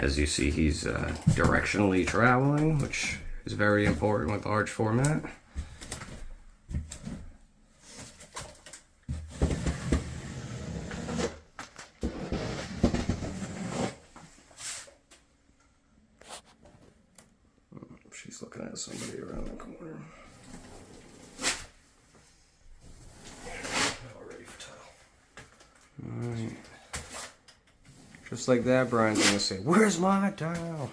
As you see, he's directionally traveling, which is very important with large format. She's looking at somebody around the corner. Already for tile. Alright. Just like that, Brian's gonna say, "Where's my tile?"